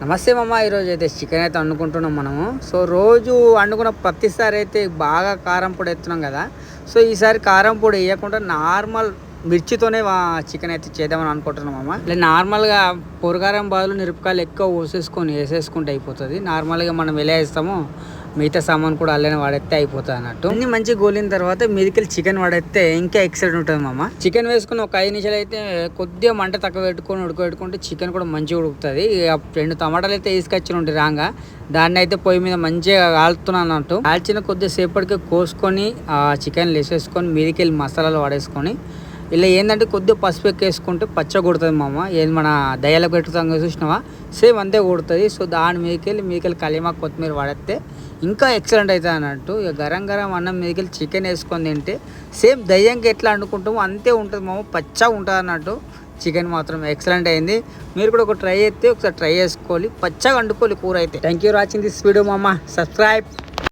నమస్తే మామ, ఈరోజు అయితే చికెన్ అయితే వండుకుంటున్నాం మనము. సో రోజు వండుకున్న ప్రతిసారి అయితే బాగా కారం పొడి ఎత్తున్నాం కదా. సో ఈసారి కారం పొడి వేయకుండా నార్మల్ మిర్చితోనే చికెన్ అయితే చేద్దామని అనుకుంటున్నాం మామ. ఇలా నార్మల్గా పొరగారం బదులు మిరపకాయలు ఎక్కువ వేసేసుకుంటే అయిపోతుంది. నార్మల్గా మనం ఎలా వేస్తామో మిగతా సామాన్ కూడా అల్లనే వాడేస్తే అయిపోతుంది అన్నట్టు. అన్ని మంచిగా గోలిన తర్వాత మీదికెళ్ళి చికెన్ వాడేస్తే ఇంకా ఎక్సలెంట్ ఉంటుంది మామ. చికెన్ వేసుకుని ఒక 5 నిమిషాలు అయితే కొద్దిగా మంట తక్కువ పెట్టుకొని ఉడకబెట్టుకుంటే చికెన్ కూడా మంచిగా ఉడుకుతుంది. 2 టమాటాలు అయితే తీసుకొచ్చి ఉండి రాగా దాన్ని అయితే పొయ్యి మీద మంచిగా కాలుతున్నాను అన్నట్టు. కాల్చిన కొద్దిగా సేపటికి కోసుకొని ఆ చికెన్ వేసేసుకొని మీదికెళ్ళి మసాలాలు వాడేసుకొని ఇలా ఏంటంటే కొద్దిగా పసుపు ఎక్కేసుకుంటే పచ్చ కొడుతుంది మామ. ఏది మన దయ్యాలకు పెట్టుతాం చూసినావా, సేమ్ అంతే కొడుతుంది. సో దాని మీదకెళ్ళి కలిమాకు కొత్తిమీర వాడితే ఇంకా ఎక్సలెంట్ అవుతుంది అన్నట్టు. ఇక గరం అన్నం మీదకెళ్ళి చికెన్ వేసుకొని తింటే సేమ్ దయ్యంకి ఎట్లా వండుకుంటామో అంతే ఉంటుంది మామ, పచ్చగా ఉంటుంది అన్నట్టు. చికెన్ మాత్రం ఎక్సలెంట్ అయింది. మీరు కూడా ఒకసారి ట్రై చేసుకోవాలి, పచ్చగా వండుకోవాలి కూర అయితే. Thank you for watching this video మామ. సబ్స్క్రైబ్.